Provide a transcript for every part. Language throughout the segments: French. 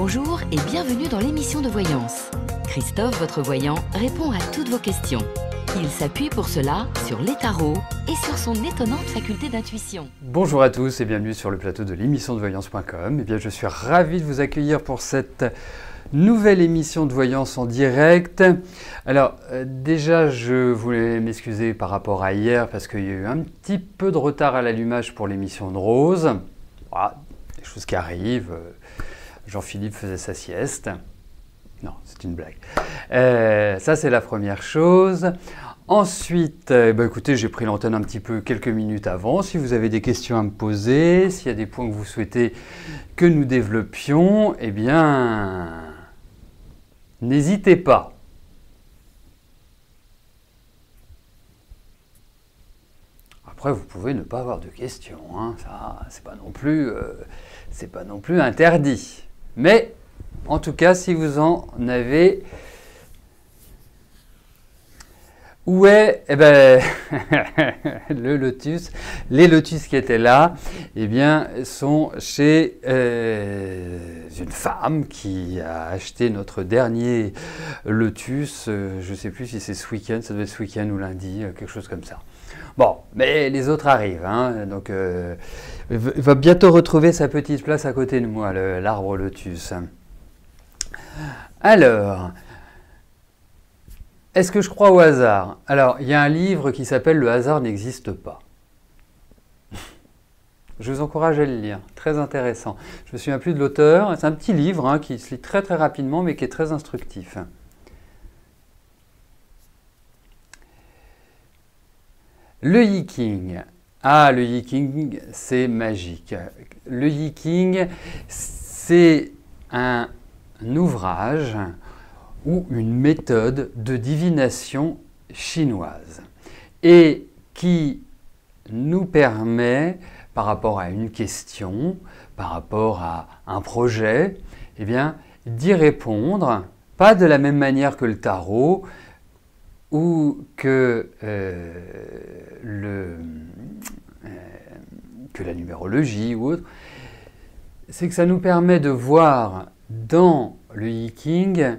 Bonjour et bienvenue dans l'émission de voyance. Christophe, votre voyant, répond à toutes vos questions. Il s'appuie pour cela sur les tarots et sur son étonnante faculté d'intuition. Bonjour à tous et bienvenue sur le plateau de l'émission de voyance.com. Eh bien, je suis ravi de vous accueillir pour cette nouvelle émission de voyance en direct. Alors, déjà, je voulais m'excuser par rapport à hier parce qu'il y a eu un petit peu de retard à l'allumage pour l'émission de Rose. Voilà, des choses qui arrivent. Jean-Philippe faisait sa sieste. Non, c'est une blague. Ça, c'est la première chose. Ensuite, écoutez, j'ai pris l'antenne un petit peu quelques minutes avant. Si vous avez des questions à me poser, s'il y a des points que vous souhaitez que nous développions, eh bien, n'hésitez pas. Après, vous pouvez ne pas avoir de questions, hein. Ça, c'est pas non plus interdit. Mais, en tout cas, si vous en avez... Où est le lotus? Les lotus qui étaient là, eh bien, sont chez une femme qui a acheté notre dernier lotus. Je ne sais plus si c'est ce week-end, ça doit être ce week-end ou lundi, quelque chose comme ça. Bon, mais les autres arrivent, hein, donc il va bientôt retrouver sa petite place à côté de moi, l'arbre lotus. Alors, est-ce que je crois au hasard? Alors, il y a un livre qui s'appelle « Le hasard n'existe pas ». Je vous encourage à le lire, très intéressant. Je ne me souviens plus de l'auteur, c'est un petit livre hein, qui se lit très très rapidement mais qui est très instructif. Le Yi-King. Ah, le Yi-King, c'est magique. Le Yi-King, c'est un ouvrage ou une méthode de divination chinoise et qui nous permet, par rapport à une question, par rapport à un projet, eh bien, d'y répondre, pas de la même manière que le tarot ou que la numérologie ou autre. C'est que ça nous permet de voir dans le Yi-King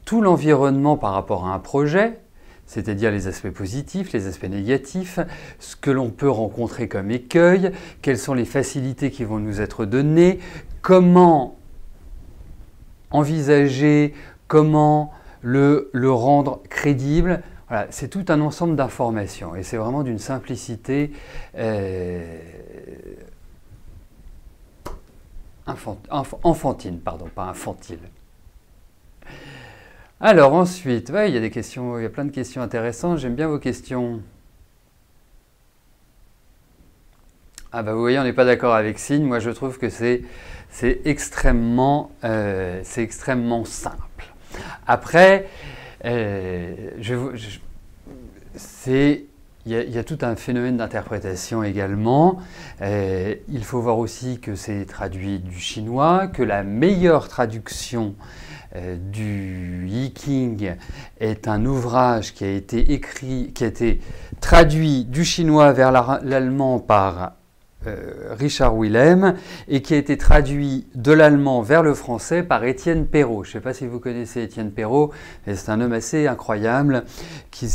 tout l'environnement par rapport à un projet, c'est-à-dire les aspects positifs, les aspects négatifs, ce que l'on peut rencontrer comme écueil, quelles sont les facilités qui vont nous être données, comment envisager, comment le rendre crédible. Voilà, c'est tout un ensemble d'informations et c'est vraiment d'une simplicité enfantine, pardon, pas infantile. Alors ensuite, ouais, il y a des questions, il y a plein de questions intéressantes, j'aime bien vos questions. Ah bah vous voyez, on n'est pas d'accord avec Signe, moi je trouve que c'est extrêmement simple. Après, il y a tout un phénomène d'interprétation également. Il faut voir aussi que c'est traduit du chinois, que la meilleure traduction du Yi-King est un ouvrage qui a été traduit du chinois vers l'allemand par Richard Willem et qui a été traduit de l'allemand vers le français par Étienne Perrault. Je ne sais pas si vous connaissez Étienne Perrault, mais c'est un homme assez incroyable qui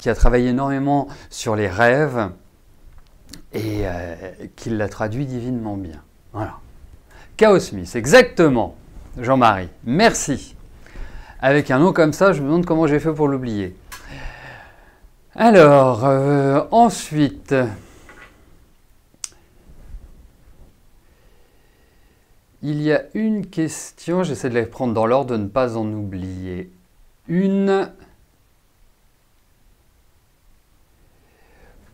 a travaillé énormément sur les rêves et qui l'a traduit divinement bien. Voilà. Chaos Smith, exactement, Jean-Marie. Merci. Avec un nom comme ça, je me demande comment j'ai fait pour l'oublier. Alors, ensuite... Il y a une question, j'essaie de les prendre dans l'ordre, de ne pas en oublier une.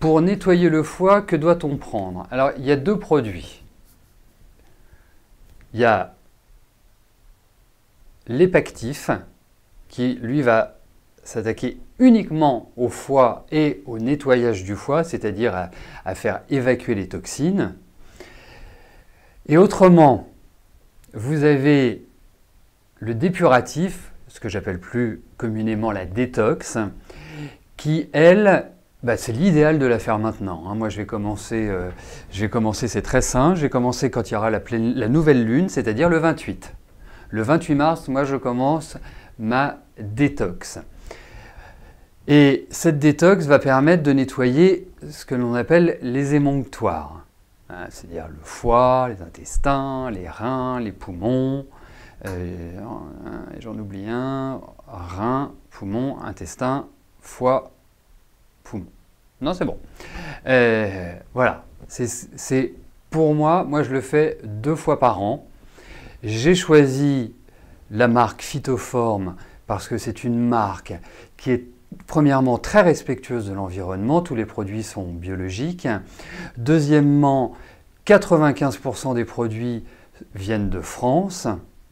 Pour nettoyer le foie, que doit-on prendre? Alors, il y a deux produits. Il y a l'Epactif, qui lui va s'attaquer uniquement au foie et au nettoyage du foie, c'est-à-dire à faire évacuer les toxines. Et autrement, vous avez le dépuratif, ce que j'appelle plus communément la détox, qui, elle, Bah, c'est l'idéal de la faire maintenant, hein. Moi, je vais commencer, c'est très simple, je vais commencer quand il y aura la nouvelle lune, c'est-à-dire le 28. Le 28 mars, moi, je commence ma détox. Et cette détox va permettre de nettoyer ce que l'on appelle les émonctoires, hein, c'est-à-dire le foie, les intestins, les reins, les poumons, j'en oublie un, reins, poumons, intestins, foie, poumons. Non, c'est bon. Voilà, c'est pour moi je le fais 2 fois par an. J'ai choisi la marque Phytoform parce que c'est une marque qui est premièrement très respectueuse de l'environnement, tous les produits sont biologiques. Deuxièmement, 95% des produits viennent de France,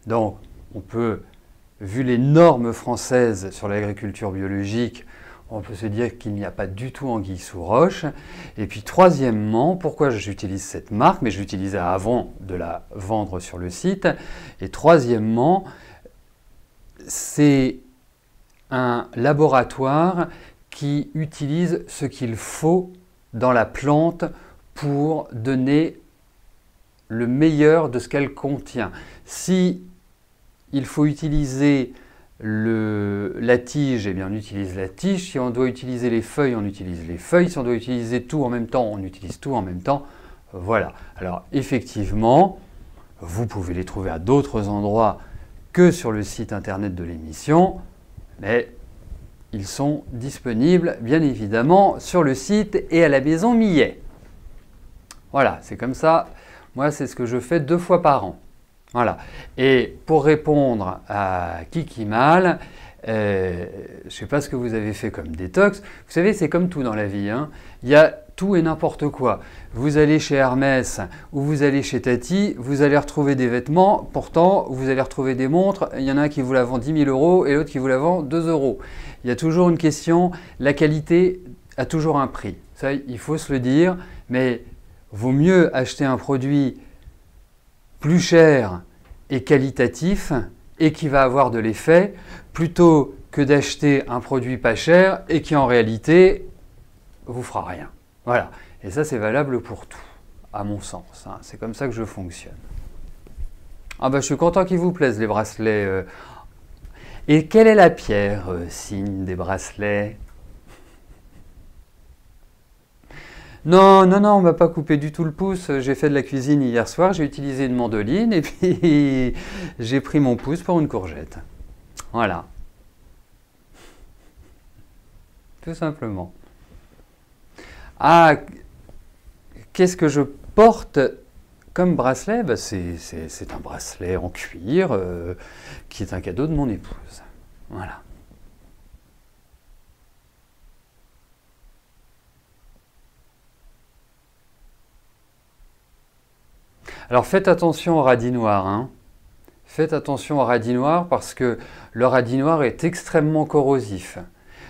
donc on peut, vu les normes françaises sur l'agriculture biologique, on peut se dire qu'il n'y a pas du tout anguille sous roche. Et puis troisièmement, pourquoi j'utilise cette marque, mais je l'utilisais avant de la vendre sur le site. Et troisièmement, c'est un laboratoire qui utilise ce qu'il faut dans la plante pour donner le meilleur de ce qu'elle contient. Si il faut utiliser la tige, eh bien on utilise la tige. Si on doit utiliser les feuilles, on utilise les feuilles. Si on doit utiliser tout en même temps, on utilise tout en même temps. Voilà. Alors effectivement, vous pouvez les trouver à d'autres endroits que sur le site internet de l'émission, mais ils sont disponibles bien évidemment sur le site et à la maison Millet. Voilà, c'est comme ça. Moi, c'est ce que je fais 2 fois par an. Voilà. Et pour répondre à Kikimal, je ne sais pas ce que vous avez fait comme détox. Vous savez, c'est comme tout dans la vie, hein. Il y a tout et n'importe quoi. Vous allez chez Hermès ou vous allez chez Tati, vous allez retrouver des vêtements. Pourtant, vous allez retrouver des montres. Il y en a un qui vous la vend 10 000 € et l'autre qui vous la vend 2 €. Il y a toujours une question. La qualité a toujours un prix. Ça, il faut se le dire. Mais vaut mieux acheter un produit plus cher et qualitatif et qui va avoir de l'effet plutôt que d'acheter un produit pas cher et qui en réalité vous fera rien. Voilà. Et ça, c'est valable pour tout, à mon sens, hein. C'est comme ça que je fonctionne. Ah bah, je suis content qu'ils vous plaisent les bracelets. Et quelle est la pierre, signe des bracelets? Non, non, non, on ne m'a pas coupé du tout le pouce. J'ai fait de la cuisine hier soir, j'ai utilisé une mandoline et puis j'ai pris mon pouce pour une courgette. Voilà. Tout simplement. Ah, qu'est-ce que je porte comme bracelet? Bah, c'est un bracelet en cuir qui est un cadeau de mon épouse. Voilà. Alors faites attention au radis noir, hein. Faites attention au radis noir parce que le radis noir est extrêmement corrosif.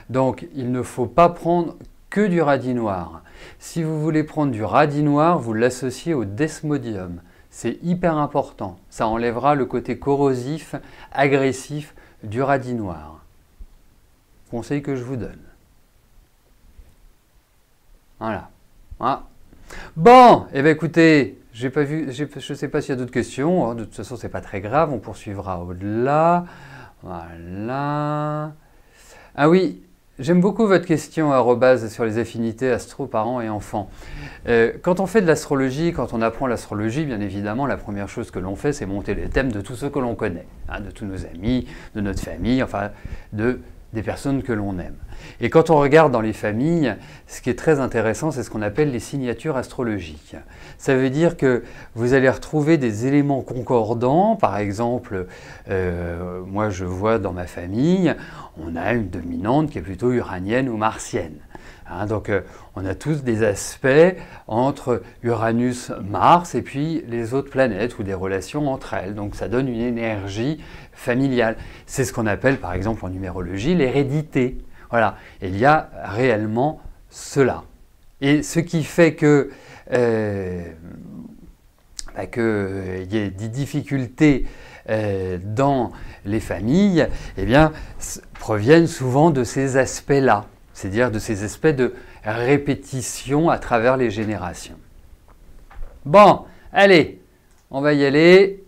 Donc il ne faut pas prendre que du radis noir. Si vous voulez prendre du radis noir, vous l'associez au desmodium. C'est hyper important. Ça enlèvera le côté corrosif, agressif du radis noir. Conseil que je vous donne. Voilà. Voilà. Bon, eh bien écoutez, je ne sais pas s'il y a d'autres questions. De toute façon, ce n'est pas très grave. On poursuivra au-delà. Voilà. Ah oui, j'aime beaucoup votre question sur les affinités astro, parents et enfants. Quand on fait de l'astrologie, quand on apprend l'astrologie, bien évidemment, la première chose que l'on fait, c'est monter les thèmes de tous ceux que l'on connaît, hein, de tous nos amis, de notre famille, enfin des personnes que l'on aime. Et quand on regarde dans les familles, ce qui est très intéressant, c'est ce qu'on appelle les signatures astrologiques. Ça veut dire que vous allez retrouver des éléments concordants. Par exemple, moi je vois dans ma famille, on a une dominante qui est plutôt uranienne ou martienne. Hein, donc on a tous des aspects entre Uranus, Mars et puis les autres planètes ou des relations entre elles. Donc ça donne une énergie familiale. C'est ce qu'on appelle par exemple en numérologie l'hérédité. Voilà, et il y a réellement cela. Et ce qui fait que y ait des difficultés dans les familles, eh bien, proviennent souvent de ces aspects-là. c'est-à-dire de ces aspects de répétition à travers les générations. Bon, allez, on va y aller.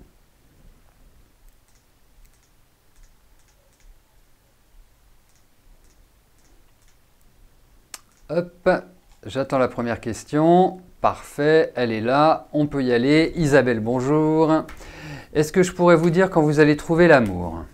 Hop, j'attends la première question. Parfait, elle est là, on peut y aller. Isabelle, bonjour. Est-ce que je pourrais vous dire quand vous allez trouver l'amour ?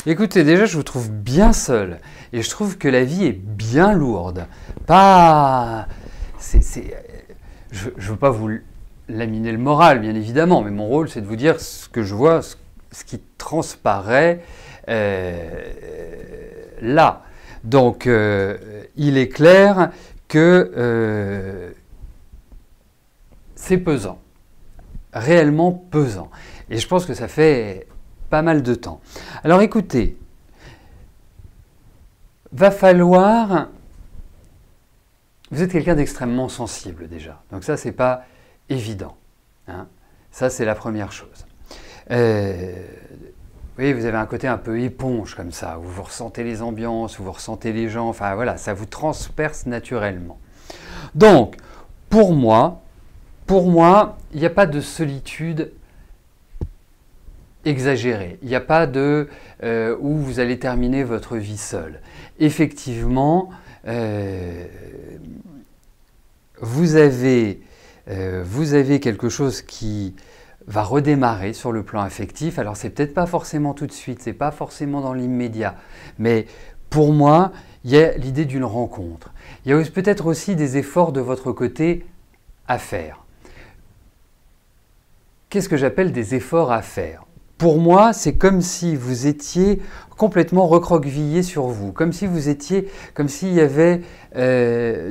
Écoutez, déjà, je vous trouve bien seul et je trouve que la vie est bien lourde. Pas... Je ne veux pas vous laminer le moral, bien évidemment, mais mon rôle, c'est de vous dire ce que je vois, ce qui transparaît là. Donc, il est clair que c'est pesant, réellement pesant. Et je pense que ça fait pas mal de temps. Alors écoutez, va falloir... Vous êtes quelqu'un d'extrêmement sensible déjà, donc ça c'est pas évident. Hein. Ça c'est la première chose. Oui, vous avez un côté un peu éponge comme ça, où vous ressentez les ambiances, où vous ressentez les gens, enfin voilà, ça vous transperce naturellement. Donc, pour moi, il n'y a pas de solitude exagéré. Il n'y a pas de où vous allez terminer votre vie seul. Effectivement, vous avez quelque chose qui va redémarrer sur le plan affectif. Alors, c'est peut-être pas forcément tout de suite, c'est pas forcément dans l'immédiat. Mais pour moi, il y a l'idée d'une rencontre. Il y a peut-être aussi des efforts de votre côté à faire. Qu'est-ce que j'appelle des efforts à faire ? Pour moi, c'est comme si vous étiez complètement recroquevillé sur vous, comme s'il y avait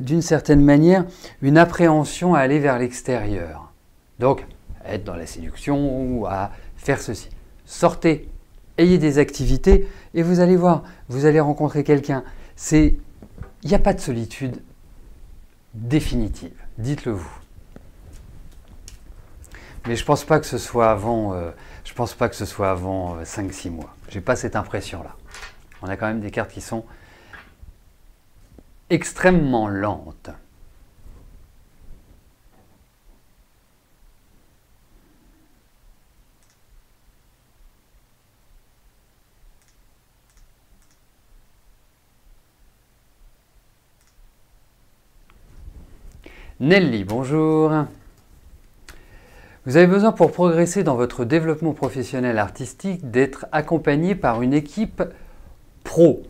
d'une certaine manière une appréhension à aller vers l'extérieur. Donc, être dans la séduction ou à faire ceci. Sortez, ayez des activités et vous allez voir, vous allez rencontrer quelqu'un. Il n'y a pas de solitude définitive, dites-le vous. Mais je ne pense pas que ce soit avant... Je ne pense pas que ce soit avant 5-6 mois. Je n'ai pas cette impression-là. On a quand même des cartes qui sont extrêmement lentes. Nelly, bonjour. Vous avez besoin pour progresser dans votre développement professionnel artistique d'être accompagné par une équipe pro.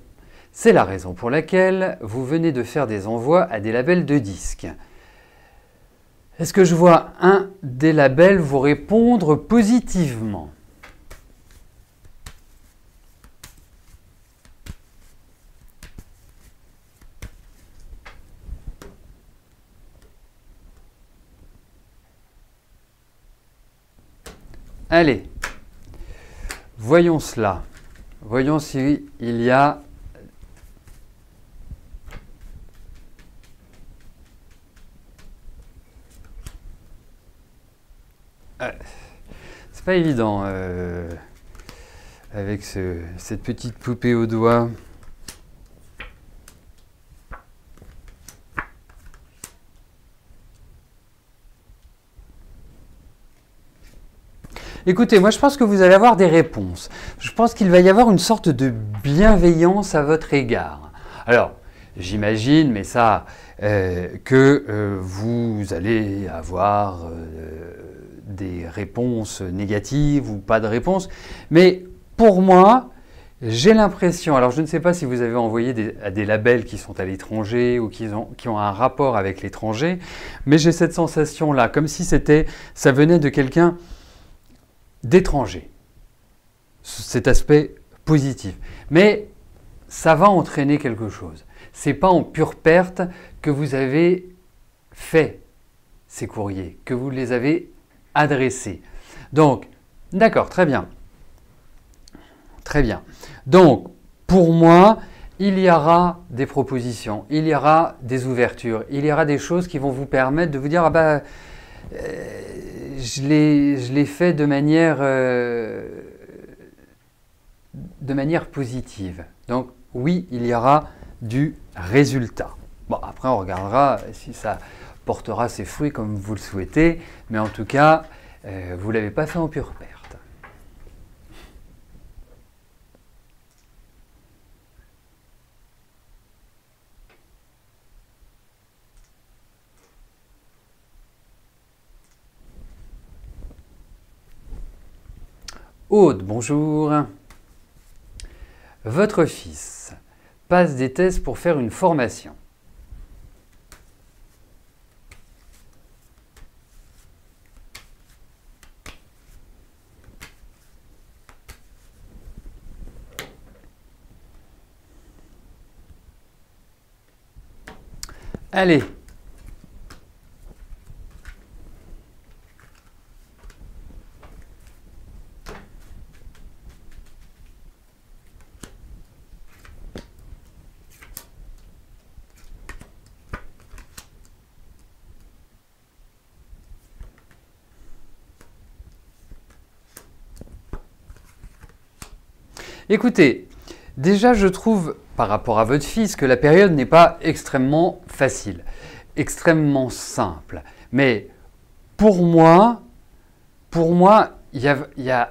C'est la raison pour laquelle vous venez de faire des envois à des labels de disques. Est-ce que je vois un des labels vous répondre positivement ? Allez, voyons cela. Voyons s'il y a... C'est pas évident avec cette petite poupée au doigt. Écoutez, moi je pense que vous allez avoir des réponses. Je pense qu'il va y avoir une sorte de bienveillance à votre égard. Alors, j'imagine, mais ça, que vous allez avoir des réponses négatives ou pas de réponses. Mais pour moi, j'ai l'impression, alors je ne sais pas si vous avez envoyé à des labels qui sont à l'étranger ou qui ont un rapport avec l'étranger, mais j'ai cette sensation-là, comme si ça venait de quelqu'un d'étranger, cet aspect positif. Mais ça va entraîner quelque chose. Ce n'est pas en pure perte que vous avez fait ces courriers, que vous les avez adressés. Donc, d'accord, très bien. Très bien. Donc, pour moi, il y aura des propositions, il y aura des ouvertures, il y aura des choses qui vont vous permettre de vous dire « Ah bah, je l'ai fait de manière positive. » Donc, oui, il y aura du résultat. Bon, après, on regardera si ça portera ses fruits comme vous le souhaitez, mais en tout cas, vous ne l'avez pas fait en pure perte. Aude, bonjour. Votre fils passe des tests pour faire une formation. Allez. Écoutez, déjà je trouve par rapport à votre fils que la période n'est pas extrêmement facile, extrêmement simple. Mais pour moi, il y a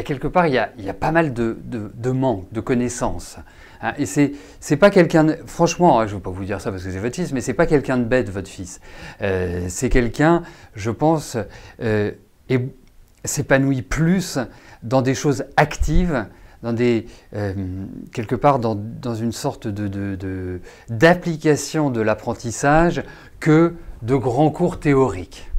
quelque part, il y a pas mal de manque, de connaissances. Hein, et c'est pas quelqu'un, franchement, je ne vais pas vous dire ça parce que c'est votre fils, mais c'est pas quelqu'un de bête, votre fils. C'est quelqu'un, je pense, s'épanouit plus dans des choses actives, quelque part dans une sorte d'application de l'apprentissage que de grands cours théoriques.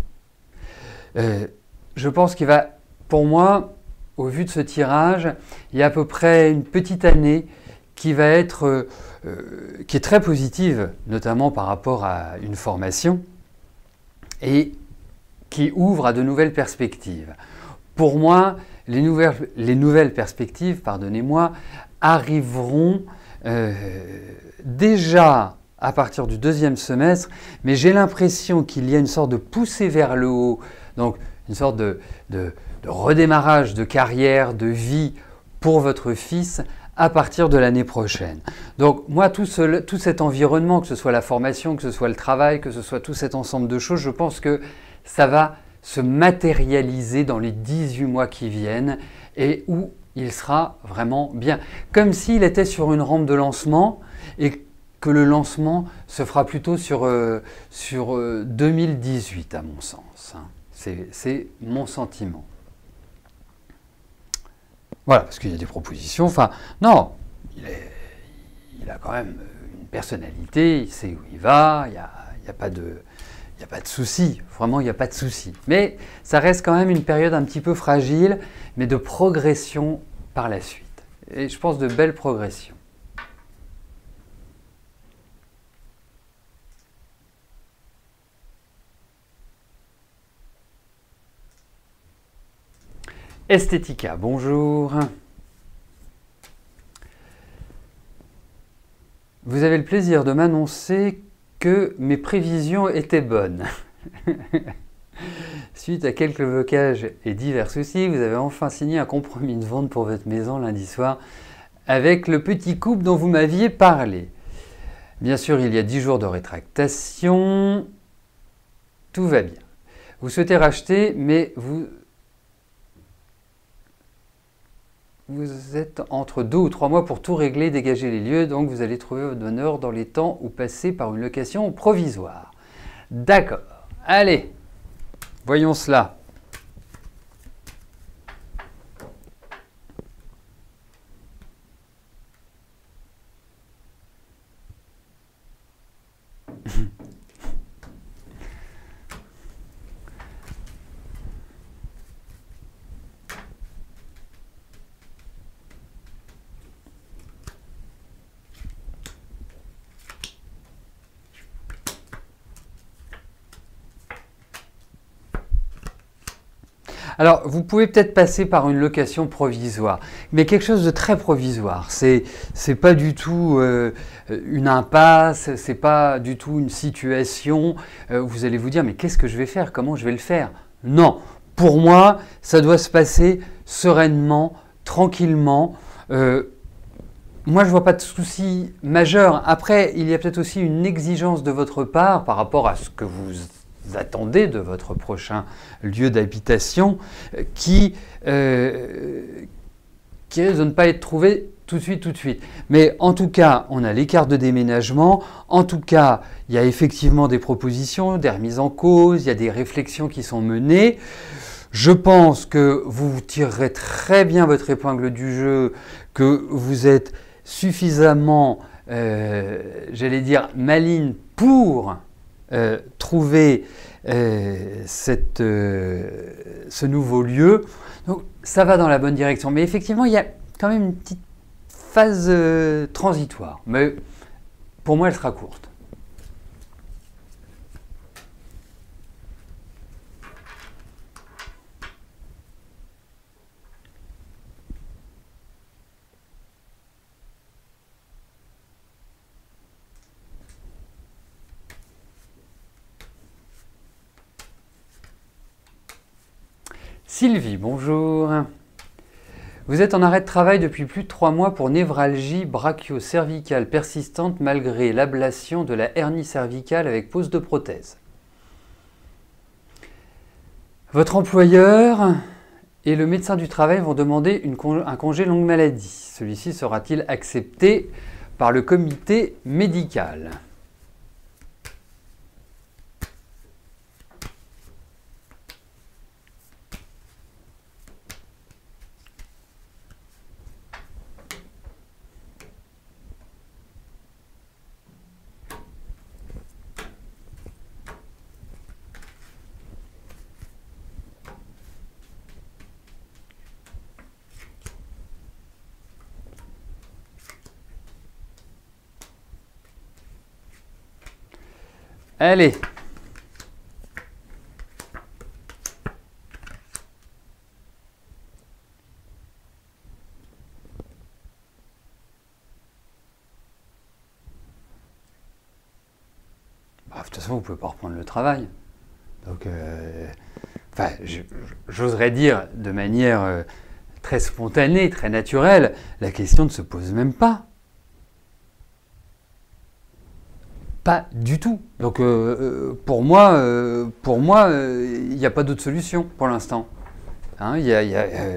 Je pense qu'il va, pour moi, au vu de ce tirage, il y a à peu près une petite année qui va être, qui est très positive, notamment par rapport à une formation, et qui ouvre à de nouvelles perspectives. Pour moi, les nouvelles perspectives, pardonnez-moi, arriveront déjà à partir du deuxième semestre, mais j'ai l'impression qu'il y a une sorte de poussée vers le haut, donc une sorte de redémarrage de carrière, de vie pour votre fils à partir de l'année prochaine. Donc moi, tout cet environnement, que ce soit la formation, que ce soit le travail, que ce soit tout cet ensemble de choses, je pense que ça va se matérialiser dans les 18 mois qui viennent et où il sera vraiment bien. Comme s'il était sur une rampe de lancement et que le lancement se fera plutôt sur 2018 à mon sens. C'est mon sentiment. Voilà, parce qu'il y a des propositions. Enfin, non, il a quand même une personnalité, il sait où il va, il n'y a pas de souci, vraiment il n'y a pas de souci. Mais ça reste quand même une période un petit peu fragile, mais de progression par la suite. Et je pense de belles progressions. Esthética, bonjour. Vous avez le plaisir de m'annoncer que mes prévisions étaient bonnes. Suite à quelques blocages et divers soucis, vous avez enfin signé un compromis de vente pour votre maison lundi soir avec le petit couple dont vous m'aviez parlé. Bien sûr, il y a 10 jours de rétractation. Tout va bien. Vous souhaitez racheter, mais vous êtes entre 2 ou 3 mois pour tout régler, dégager les lieux, donc vous allez trouver votre bonheur dans les temps ou passer par une location provisoire. D'accord. Allez, voyons cela. Alors, vous pouvez peut-être passer par une location provisoire, mais quelque chose de très provisoire. C'est pas du tout une impasse, c'est pas du tout une situation. Vous allez vous dire, mais qu'est-ce que je vais faire? Comment je vais le faire? Non, pour moi, ça doit se passer sereinement, tranquillement. Moi, je ne vois pas de souci majeur. Après, il y a peut-être aussi une exigence de votre part par rapport à ce que vous attendez de votre prochain lieu d'habitation qui risque de ne pas être trouvé tout de suite. Mais en tout cas, on a les cartes de déménagement. En tout cas, il y a effectivement des propositions, des remises en cause, il y a des réflexions qui sont menées. Je pense que vous tirerez très bien votre épingle du jeu, que vous êtes suffisamment, j'allais dire, maligne pour trouver ce nouveau lieu. Donc ça va dans la bonne direction. Mais effectivement, il y a quand même une petite phase transitoire. Mais pour moi, elle sera courte. Sylvie, bonjour. Vous êtes en arrêt de travail depuis plus de 3 mois pour névralgie brachio-cervicale persistante malgré l'ablation de la hernie cervicale avec pose de prothèse. Votre employeur et le médecin du travail vont demander un congé longue maladie. Celui-ci sera-t-il accepté par le comité médical ? Allez. De toute façon, vous ne pouvez pas reprendre le travail. Donc, enfin, j'oserais dire de manière très spontanée, très naturelle, la question ne se pose même pas. Pas du tout. Donc pour moi, il n'y a pas d'autre solution pour l'instant. Hein,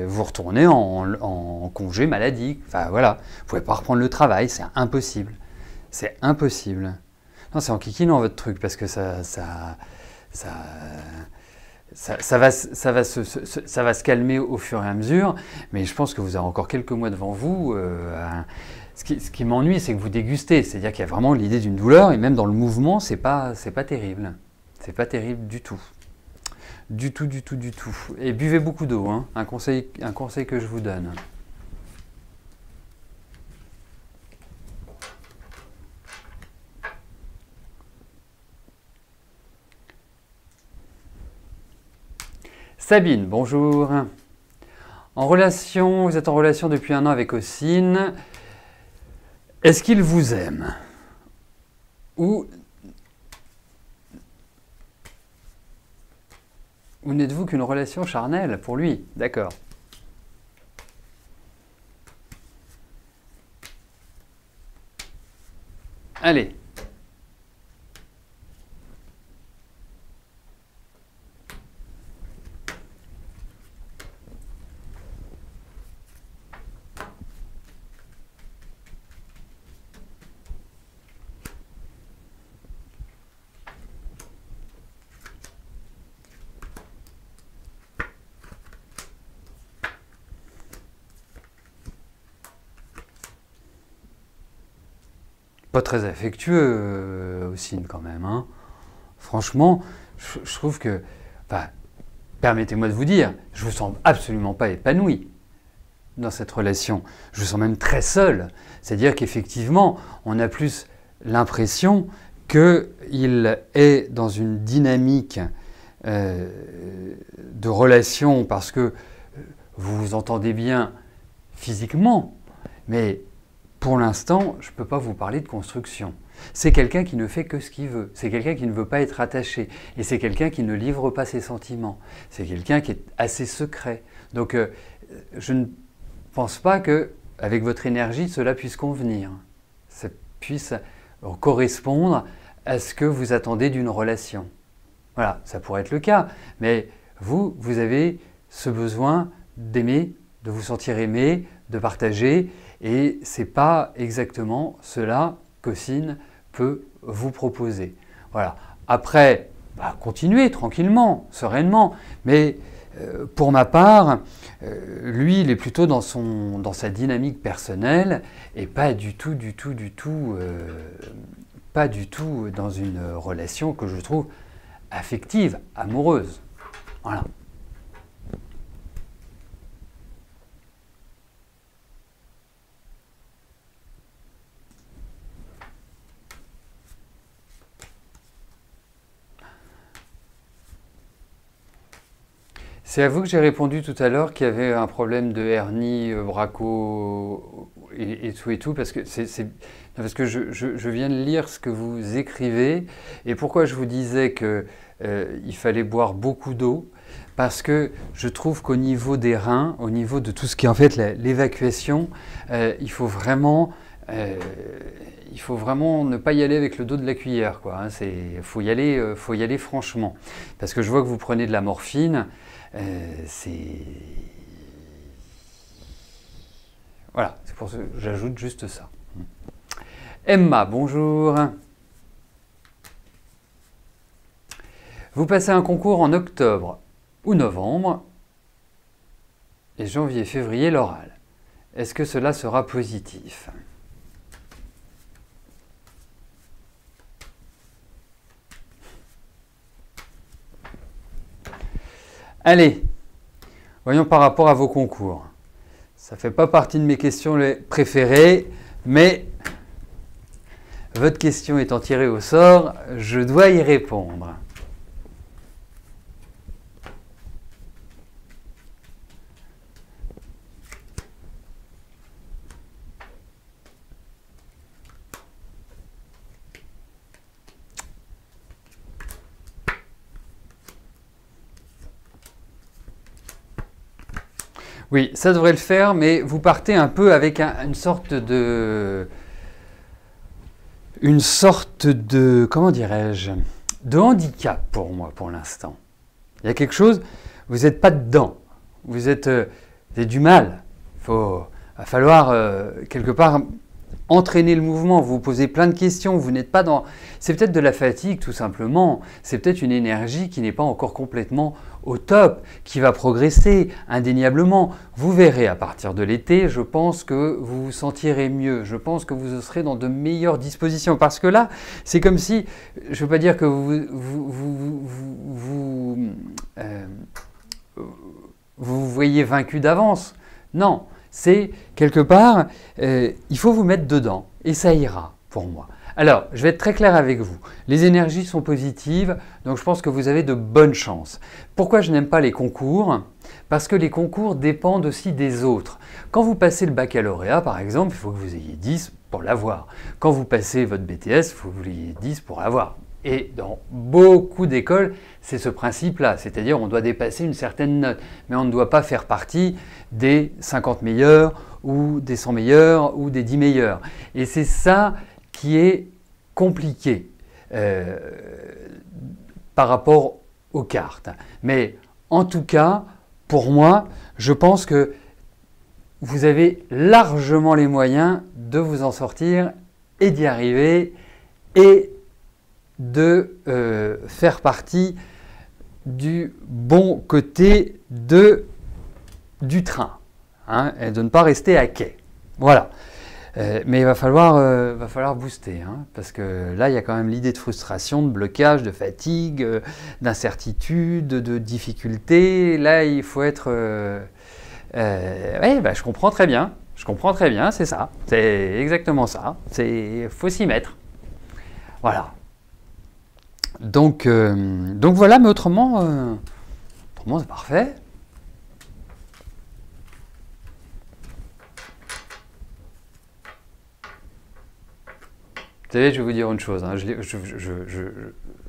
vous retournez en congé maladie. Enfin voilà, vous ne pouvez pas reprendre le travail, c'est impossible. C'est impossible. Non, c'est en kikinant votre truc parce que ça va se calmer au fur et à mesure. Mais je pense que vous avez encore quelques mois devant vous. Ce qui m'ennuie, c'est que vous dégustez, c'est-à-dire qu'il y a vraiment l'idée d'une douleur, et même dans le mouvement, c'est pas terrible. C'est pas terrible du tout. Du tout. Et buvez beaucoup d'eau, hein, un conseil que je vous donne. Sabine, bonjour. Vous êtes en relation depuis 1 an avec Ossine. Est-ce qu'il vous aime? Ou n'êtes-vous qu'une relation charnelle pour lui? D'accord. Allez. Pas très affectueux, Ossine, quand même. Hein. Franchement, je trouve que... Enfin, permettez-moi de vous dire, je ne vous sens absolument pas épanoui dans cette relation. Je vous sens même très seul. C'est-à-dire qu'effectivement, on a plus l'impression qu'il est dans une dynamique de relation parce que vous vous entendez bien physiquement, mais pour l'instant, je ne peux pas vous parler de construction. C'est quelqu'un qui ne fait que ce qu'il veut, c'est quelqu'un qui ne veut pas être attaché, et c'est quelqu'un qui ne livre pas ses sentiments, c'est quelqu'un qui est assez secret. Donc je ne pense pas qu'avec votre énergie, cela puisse convenir, ça puisse correspondre à ce que vous attendez d'une relation. Voilà, ça pourrait être le cas, mais vous avez ce besoin d'aimer, de vous sentir aimé, de partager, et ce n'est pas exactement cela qu'Ossine peut vous proposer. Voilà. Après, continuez tranquillement, sereinement, mais pour ma part, lui, il est plutôt dans sa dynamique personnelle et pas du tout dans une relation que je trouve affective, amoureuse. Voilà. C'est à vous que j'ai répondu tout à l'heure qu'il y avait un problème de hernie, bracho et tout, parce que je viens de lire ce que vous écrivez, et pourquoi je vous disais qu'il fallait boire beaucoup d'eau, parce que je trouve qu'au niveau des reins, au niveau de tout ce qui est en fait l'évacuation, il faut vraiment ne pas y aller avec le dos de la cuillère, quoi. Faut y aller franchement, parce que je vois que vous prenez de la morphine. Voilà, c'est pour ça que j'ajoute juste ça. Emma, bonjour. Vous passez un concours en octobre ou novembre et janvier, février, l'oral. Est-ce que cela sera positif ? Allez, voyons par rapport à vos concours. Ça ne fait pas partie de mes questions préférées, mais votre question étant tirée au sort, je dois y répondre. Oui, ça devrait le faire, mais vous partez un peu avec une sorte de, comment dirais-je, de handicap pour moi, pour l'instant. Il y a quelque chose, vous n'êtes pas dedans, vous avez du mal. Va falloir quelque part entraîner le mouvement, vous vous posez plein de questions, vous n'êtes pas dans... C'est peut-être de la fatigue tout simplement, c'est peut-être une énergie qui n'est pas encore complètement au top, qui va progresser indéniablement. Vous verrez à partir de l'été, je pense que vous vous sentirez mieux, je pense que vous serez dans de meilleures dispositions, parce que là, c'est comme si, je ne veux pas dire que vous voyez vaincu d'avance, non. C'est quelque part, il faut vous mettre dedans et ça ira pour moi. Alors, je vais être très clair avec vous. Les énergies sont positives, donc je pense que vous avez de bonnes chances. Pourquoi je n'aime pas les concours ? Parce que les concours dépendent aussi des autres. Quand vous passez le baccalauréat, par exemple, il faut que vous ayez 10 pour l'avoir. Quand vous passez votre BTS, il faut que vous ayez 10 pour l'avoir. Et dans beaucoup d'écoles, c'est ce principe-là, c'est-à-dire on doit dépasser une certaine note, mais on ne doit pas faire partie des 50 meilleurs ou des 100 meilleurs ou des 10 meilleurs. Et c'est ça qui est compliqué par rapport aux cartes. Mais en tout cas, pour moi, je pense que vous avez largement les moyens de vous en sortir et d'y arriver et de faire partie du bon côté du train, hein, et de ne pas rester à quai. Voilà. Mais il va falloir booster, hein, parce que là, il y a quand même l'idée de frustration, de blocage, de fatigue, d'incertitude, de difficulté. Là, il faut être... je comprends très bien. Je comprends très bien, c'est ça. C'est exactement ça. Il faut s'y mettre. Voilà. Donc voilà, mais autrement c'est parfait. Vous savez, je vais vous dire une chose, hein,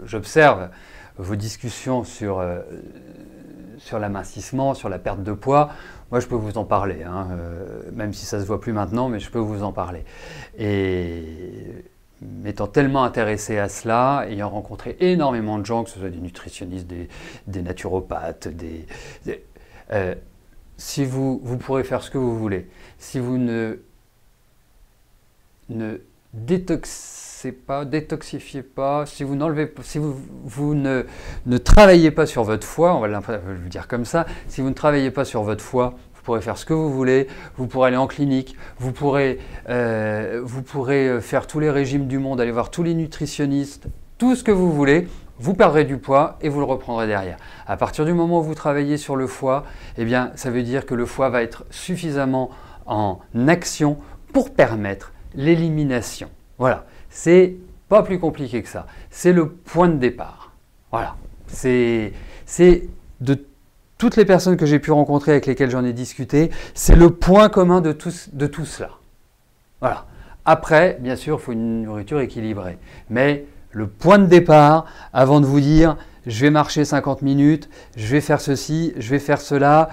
j'observe vos discussions sur l'amincissement, sur la perte de poids. Moi, je peux vous en parler, hein, même si ça ne se voit plus maintenant, mais je peux vous en parler. Et m'étant tellement intéressé à cela, ayant rencontré énormément de gens, que ce soit des nutritionnistes, des naturopathes, si vous pourrez faire ce que vous voulez, si vous ne détoxifiez pas, si vous n'enlevez pas, si vous ne travaillez pas sur votre foie, on va le dire comme ça, si vous ne travaillez pas sur votre foie, vous pourrez faire ce que vous voulez, vous pourrez aller en clinique, vous pourrez faire tous les régimes du monde, aller voir tous les nutritionnistes, tout ce que vous voulez, vous perdrez du poids et vous le reprendrez derrière. À partir du moment où vous travaillez sur le foie, eh bien, ça veut dire que le foie va être suffisamment en action pour permettre l'élimination. Voilà, c'est pas plus compliqué que ça. C'est le point de départ. Voilà, c'est de toutes les personnes que j'ai pu rencontrer, avec lesquelles j'en ai discuté, c'est le point commun de tout cela. Voilà. Après, bien sûr, il faut une nourriture équilibrée. Mais le point de départ, avant de vous dire « je vais marcher 50 minutes, je vais faire ceci, je vais faire cela »,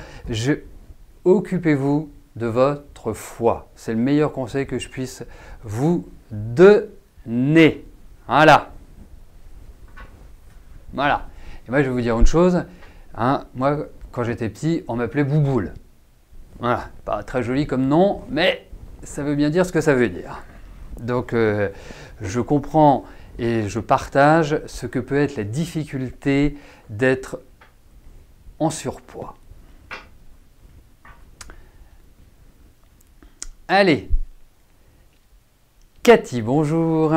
occupez-vous de votre foie. C'est le meilleur conseil que je puisse vous donner. Voilà. Voilà. Et moi, je vais vous dire une chose. Hein, moi, quand j'étais petit, on m'appelait Bouboule. Voilà. Pas très joli comme nom, mais ça veut bien dire ce que ça veut dire. Donc, je comprends et je partage ce que peut être la difficulté d'être en surpoids. Allez, Cathy, bonjour.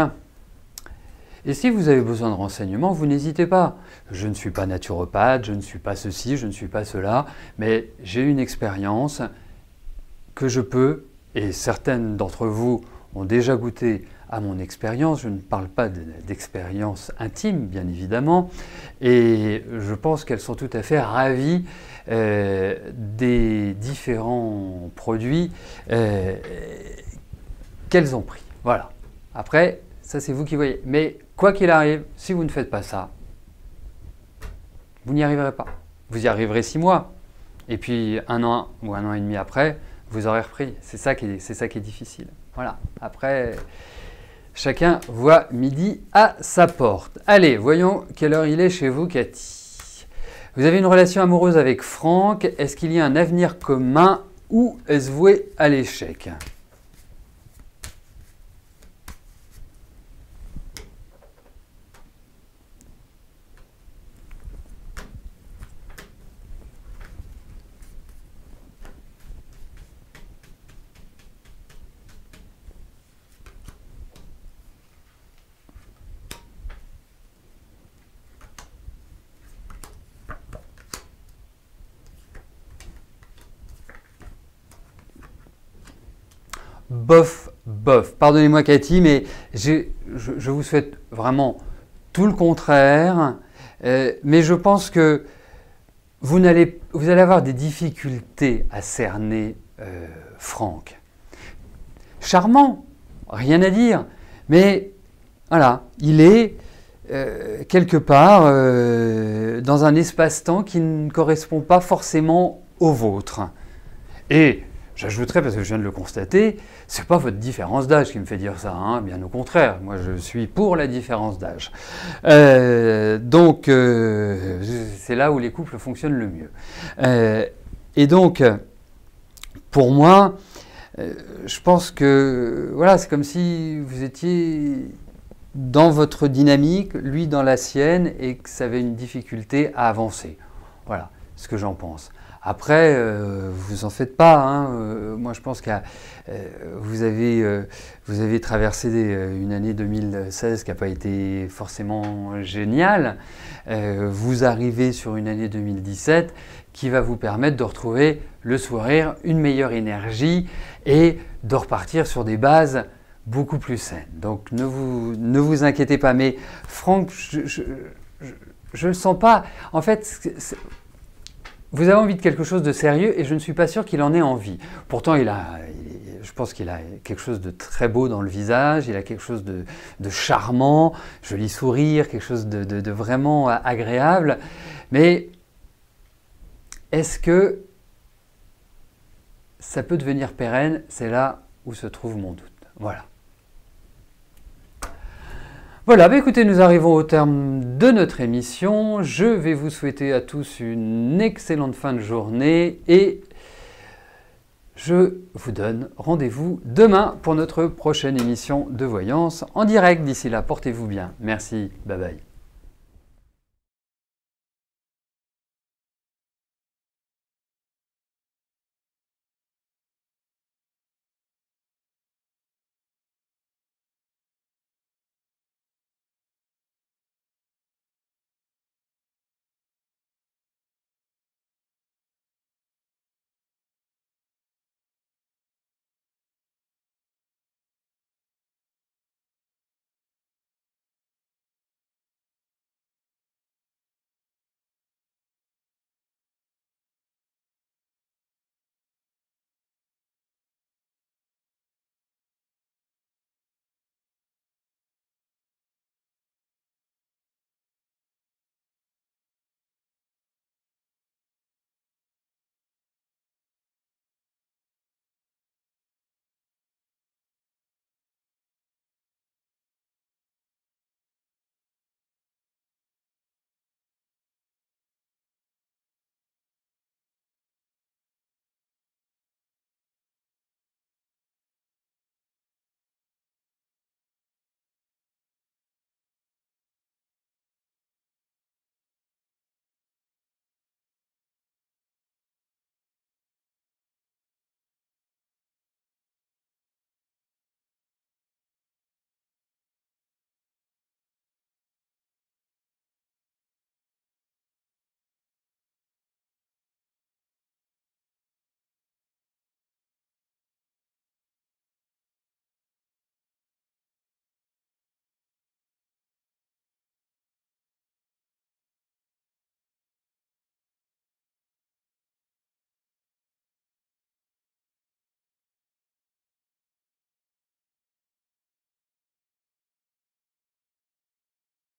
Et si vous avez besoin de renseignements, vous n'hésitez pas. Je ne suis pas naturopathe, je ne suis pas ceci, je ne suis pas cela, mais j'ai une expérience que je peux, et certaines d'entre vous ont déjà goûté à mon expérience, je ne parle pas d'expérience intime, bien évidemment, et je pense qu'elles sont tout à fait ravies des différents produits qu'elles ont pris. Voilà. Après, ça c'est vous qui voyez. Mais quoi qu'il arrive, si vous ne faites pas ça, vous n'y arriverez pas. Vous y arriverez 6 mois. Et puis 1 an ou 1 an et demi après, vous aurez repris. C'est ça qui est difficile. Voilà. Après, chacun voit midi à sa porte. Allez, voyons quelle heure il est chez vous, Cathy. Vous avez une relation amoureuse avec Franck. Est-ce qu'il y a un avenir commun ou est-ce voué à l'échec ? Bof, bof. Pardonnez-moi Cathy, mais je vous souhaite vraiment tout le contraire. Mais je pense que vous allez avoir des difficultés à cerner Franck. Charmant, rien à dire. Mais voilà, il est quelque part dans un espace-temps qui ne correspond pas forcément au vôtre. Et j'ajouterais, parce que je viens de le constater, c'est pas votre différence d'âge qui me fait dire ça, hein, bien au contraire, moi je suis pour la différence d'âge. Donc c'est là où les couples fonctionnent le mieux. Et donc, pour moi, je pense que voilà, c'est comme si vous étiez dans votre dynamique, lui dans la sienne, et que ça avait une difficulté à avancer. Voilà ce que j'en pense. Après, vous en faites pas. Hein. Moi, je pense que vous avez traversé une année 2016 qui n'a pas été forcément géniale. Vous arrivez sur une année 2017 qui va vous permettre de retrouver le sourire, une meilleure énergie et de repartir sur des bases beaucoup plus saines. Donc, ne vous inquiétez pas. Mais Franck, je ne sens pas... En fait, vous avez envie de quelque chose de sérieux et je ne suis pas sûr qu'il en ait envie. Pourtant, je pense qu'il a quelque chose de très beau dans le visage, il a quelque chose de charmant, joli sourire, quelque chose de vraiment agréable. Mais est-ce que ça peut devenir pérenne? C'est là où se trouve mon doute. Voilà. Voilà, bah écoutez, nous arrivons au terme de notre émission. Je vais vous souhaiter à tous une excellente fin de journée et je vous donne rendez-vous demain pour notre prochaine émission de voyance en direct. D'ici là, portez-vous bien. Merci, bye bye.